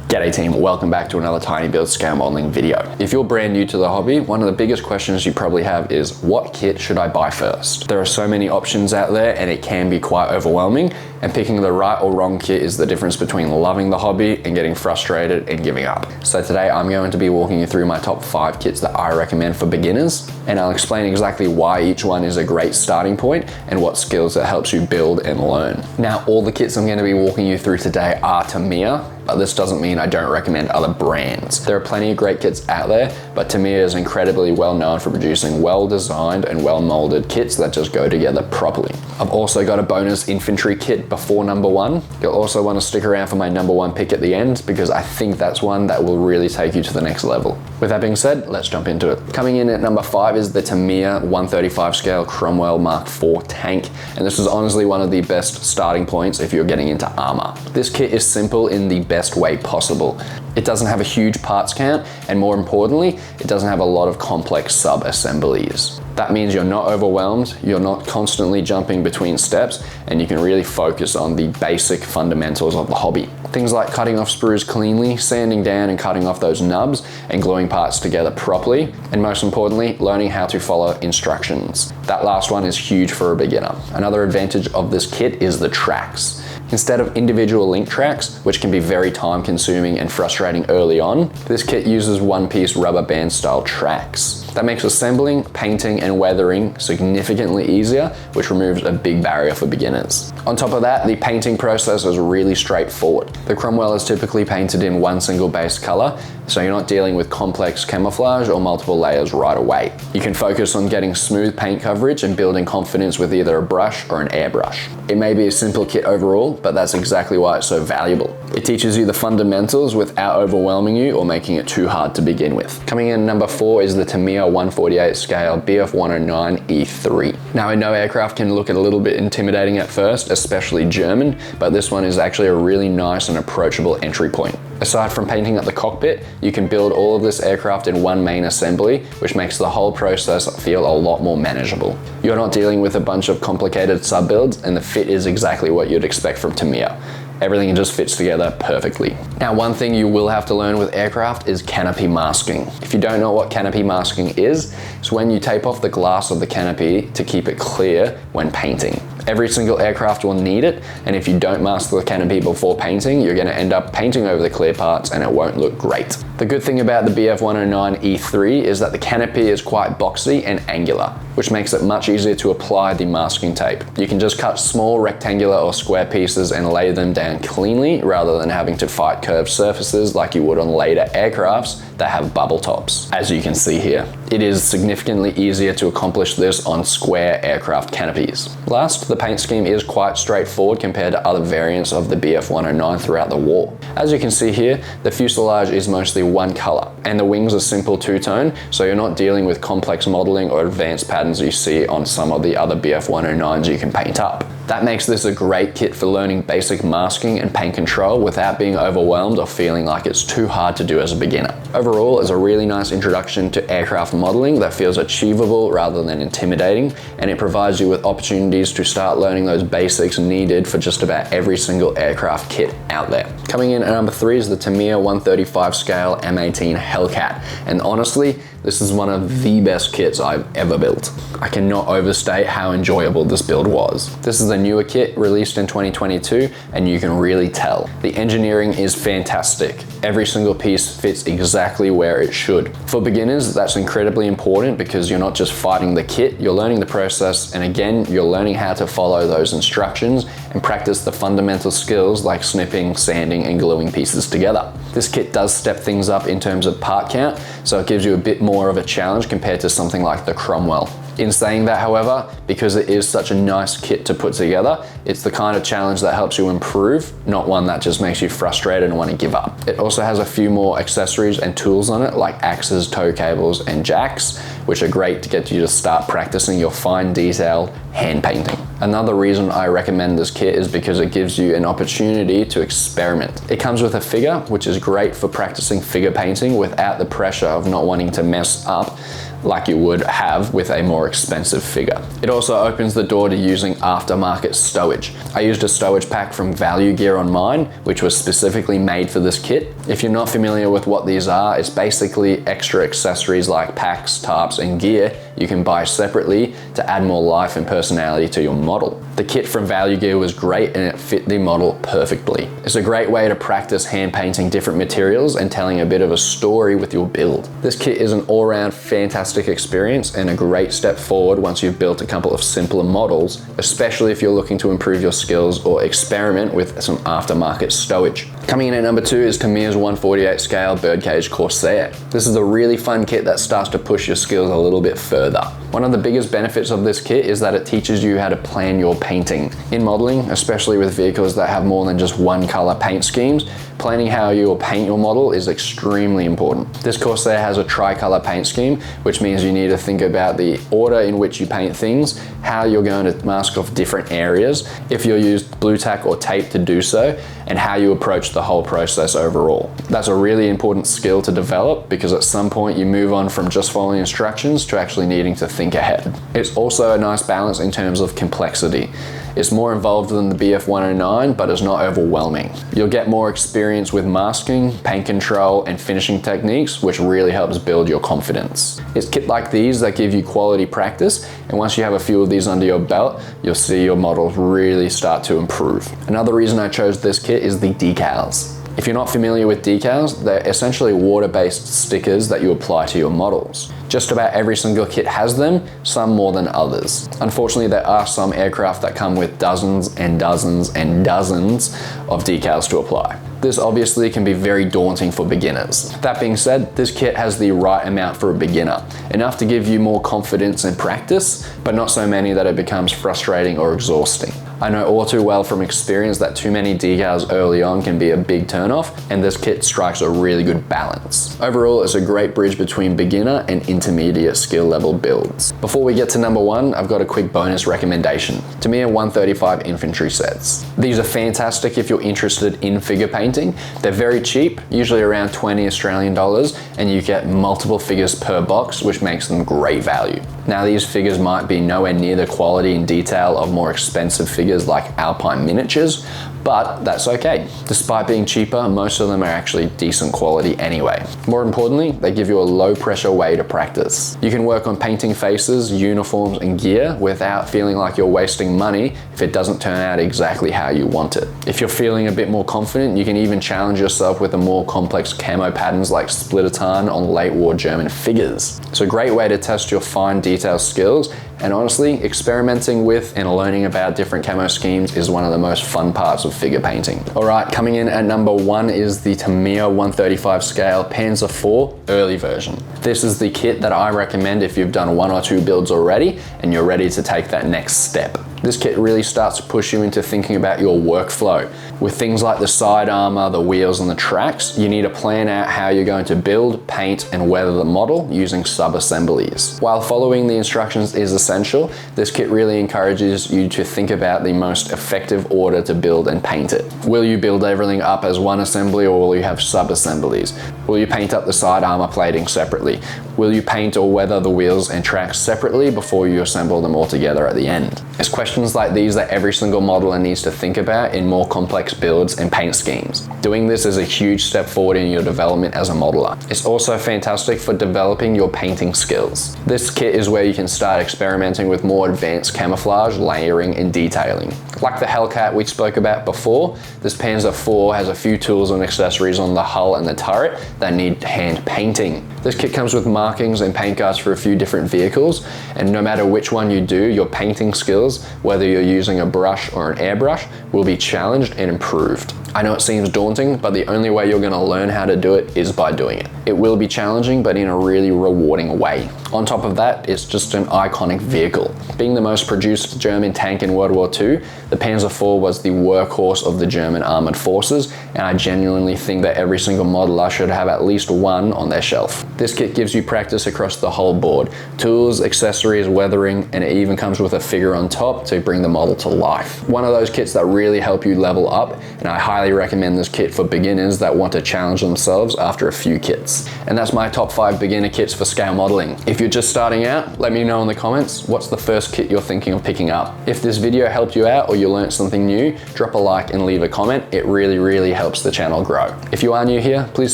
G'day team, welcome back to another Tiny Build scale modeling video. If you're brand new to the hobby, one of the biggest questions you probably have is, what kit should I buy first? There are so many options out there and it can be quite overwhelming, and picking the right or wrong kit is the difference between loving the hobby and getting frustrated and giving up. So today I'm going to be walking you through my top 5 kits that I recommend for beginners, and I'll explain exactly why each one is a great starting point and what skills it helps you build and learn. Now, all the kits I'm going to be walking you through today are Tamiya, but this doesn't mean I don't recommend other brands. There are plenty of great kits out there, but Tamiya is incredibly well known for producing well-designed and well-molded kits that just go together properly. I've also got a bonus infantry kit before number 1. You'll also want to stick around for my number 1 pick at the end, because I think that's one that will really take you to the next level. With that being said, let's jump into it. Coming in at number 5 is the Tamiya 135 scale Cromwell Mark IV tank, and this is honestly one of the best starting points if you're getting into armor. This kit is simple in the best way possible. It doesn't have a huge parts count, and more importantly, it doesn't have a lot of complex sub-assemblies. That means you're not overwhelmed, you're not constantly jumping between steps, and you can really focus on the basic fundamentals of the hobby. Things like cutting off sprues cleanly, sanding down and cutting off those nubs, and gluing parts together properly, and most importantly, learning how to follow instructions. That last one is huge for a beginner. Another advantage of this kit is the tracks. Instead of individual link tracks, which can be very time consuming and frustrating early on, this kit uses one-piece rubber band style tracks. That makes assembling, painting, and weathering significantly easier, which removes a big barrier for beginners. On top of that, the painting process is really straightforward. The Cromwell is typically painted in one single base color, so you're not dealing with complex camouflage or multiple layers right away. You can focus on getting smooth paint coverage and building confidence with either a brush or an airbrush. It may be a simple kit overall, but that's exactly why it's so valuable. It teaches you the fundamentals without overwhelming you or making it too hard to begin with. Coming in number 4 is the Tamiya 148 scale BF109 E3. Now, I know aircraft can look a little bit intimidating at first, especially German, but this one is actually a really nice and approachable entry point. Aside from painting up the cockpit, you can build all of this aircraft in one main assembly, which makes the whole process feel a lot more manageable. You're not dealing with a bunch of complicated sub-builds, and the fit is exactly what you'd expect from Tamiya. Everything just fits together perfectly. Now, one thing you will have to learn with aircraft is canopy masking. If you don't know what canopy masking is, it's when you tape off the glass of the canopy to keep it clear when painting. Every single aircraft will need it, and if you don't mask the canopy before painting, you're going to end up painting over the clear parts and it won't look great. The good thing about the BF109 E3 is that the canopy is quite boxy and angular, which makes it much easier to apply the masking tape. You can just cut small rectangular or square pieces and lay them down cleanly, rather than having to fight curved surfaces like you would on later aircrafts that have bubble tops, as you can see here. It is significantly easier to accomplish this on square aircraft canopies. Last, the paint scheme is quite straightforward compared to other variants of the BF109 throughout the war. As you can see here, the fuselage is mostly one color, and the wings are simple two-tone, so you're not dealing with complex modeling or advanced patterns you see on some of the other BF109s you can paint up. That makes this a great kit for learning basic masking and paint control without being overwhelmed or feeling like it's too hard to do as a beginner. Overall, it's a really nice introduction to aircraft modeling that feels achievable rather than intimidating, and it provides you with opportunities to start learning those basics needed for just about every single aircraft kit out there. Coming in at number 3 is the Tamiya 135 scale M18 Hellcat, and honestly, this is one of the best kits I've ever built. I cannot overstate how enjoyable this build was. This is a newer kit released in 2022, and you can really tell. The engineering is fantastic. Every single piece fits exactly where it should. For beginners, that's incredibly important because you're not just fighting the kit, you're learning the process, and again, you're learning how to follow those instructions and practice the fundamental skills like snipping, sanding, and gluing pieces together. This kit does step things up in terms of part count, so it gives you a bit more of a challenge compared to something like the Cromwell. In saying that, however, because it is such a nice kit to put together, it's the kind of challenge that helps you improve, not one that just makes you frustrated and want to give up. It also has a few more accessories and tools on it, like axes, tow cables, and jacks, which are great to get you to start practicing your fine detailed hand painting. Another reason I recommend this kit is because it gives you an opportunity to experiment. It comes with a figure, which is great for practicing figure painting without the pressure of not wanting to mess up like you would have with a more expensive figure. It also opens the door to using aftermarket stowage. I used a stowage pack from Value Gear on mine, which was specifically made for this kit. If you're not familiar with what these are, it's basically extra accessories like packs, tarps, and gear you can buy separately to add more life and personality to your model. The kit from Value Gear was great and it fit the model perfectly. It's a great way to practice hand painting different materials and telling a bit of a story with your build. This kit is an all-round fantastic experience and a great step forward once you've built a couple of simpler models, especially if you're looking to improve your skills or experiment with some aftermarket stowage. Coming in at number 2 is Tamiya's 1/48 scale Birdcage Corsair. This is a really fun kit that starts to push your skills a little bit further. One of the biggest benefits of this kit is that it teaches you how to plan your painting. In modeling, especially with vehicles that have more than just one color paint schemes, planning how you will paint your model is extremely important. This Corsair has a tricolor paint scheme, which means you need to think about the order in which you paint things, how you're going to mask off different areas, if you'll use blue tack or tape to do so, and how you approach the whole process overall. That's a really important skill to develop because at some point you move on from just following instructions to actually needing to think ahead. It's also a nice balance in terms of complexity. It's more involved than the BF109, but it's not overwhelming. You'll get more experience with masking, paint control, and finishing techniques, which really helps build your confidence. It's kit like these that give you quality practice, and once you have a few of these under your belt, you'll see your models really start to improve. Another reason I chose this kit is the decals. If you're not familiar with decals, they're essentially water-based stickers that you apply to your models. Just about every single kit has them, some more than others. Unfortunately, there are some aircraft that come with dozens and dozens and dozens of decals to apply. This obviously can be very daunting for beginners. That being said, this kit has the right amount for a beginner, enough to give you more confidence and practice, but not so many that it becomes frustrating or exhausting. I know all too well from experience that too many decals early on can be a big turnoff, and this kit strikes a really good balance. Overall, it's a great bridge between beginner and intermediate skill level builds. Before we get to number 1, I've got a quick bonus recommendation. Tamiya 135 infantry sets. These are fantastic if you're interested in figure painting. They're very cheap, usually around 20 Australian dollars, and you get multiple figures per box, which makes them great value. Now, these figures might be nowhere near the quality and detail of more expensive figures like Alpine miniatures, but that's okay. Despite being cheaper, most of them are actually decent quality anyway. More importantly, they give you a low pressure way to practice. You can work on painting faces, uniforms, and gear without feeling like you're wasting money if it doesn't turn out exactly how you want it. If you're feeling a bit more confident, you can even challenge yourself with the more complex camo patterns like split tartan on late war German figures. It's a great way to test your fine detail skills, and honestly, experimenting with and learning about different camo schemes is one of the most fun parts of figure painting. All right, coming in at number 1 is the Tamiya 135 scale Panzer IV early version. This is the kit that I recommend if you've done 1 or 2 builds already and you're ready to take that next step. This kit really starts to push you into thinking about your workflow. With things like the side armor, the wheels, and the tracks, you need to plan out how you're going to build, paint, and weather the model using sub-assemblies. While following the instructions is essential, this kit really encourages you to think about the most effective order to build and paint it. Will you build everything up as one assembly, or will you have sub-assemblies? Will you paint up the side armor plating separately? Will you paint or weather the wheels and tracks separately before you assemble them all together at the end? It's questions like these that every single modeler needs to think about in more complex builds and paint schemes. Doing this is a huge step forward in your development as a modeler. It's also fantastic for developing your painting skills. This kit is where you can start experimenting with more advanced camouflage, layering, and detailing. Like the Hellcat we spoke about before, this Panzer IV has a few tools and accessories on the hull and the turret that need hand painting. This kit comes with markings and paint guards for a few different vehicles, and no matter which one you do, your painting skills, whether you're using a brush or an airbrush, will be challenged and improved. I know it seems daunting, but the only way you're going to learn how to do it is by doing it. It will be challenging, but in a really rewarding way. On top of that, it's just an iconic vehicle. Being the most produced German tank in World War II, the Panzer IV was the workhorse of the German armored forces, and I genuinely think that every single modeler should have at least one on their shelf. This kit gives you practice across the whole board. Tools, accessories, weathering, and it even comes with a figure on top to bring the model to life. One of those kits that really help you level up, and I highly highly recommend this kit for beginners that want to challenge themselves after a few kits. And that's my top 5 beginner kits for scale modeling. If you're just starting out, let me know in the comments what's the first kit you're thinking of picking up. If this video helped you out or you learned something new, drop a like and leave a comment. It really helps the channel grow. If you are new here, please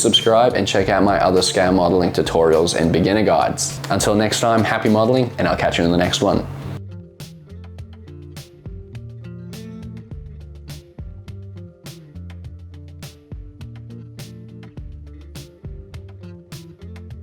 subscribe and check out my other scale modeling tutorials and beginner guides. Until next time, happy modeling, and I'll catch you in the next one.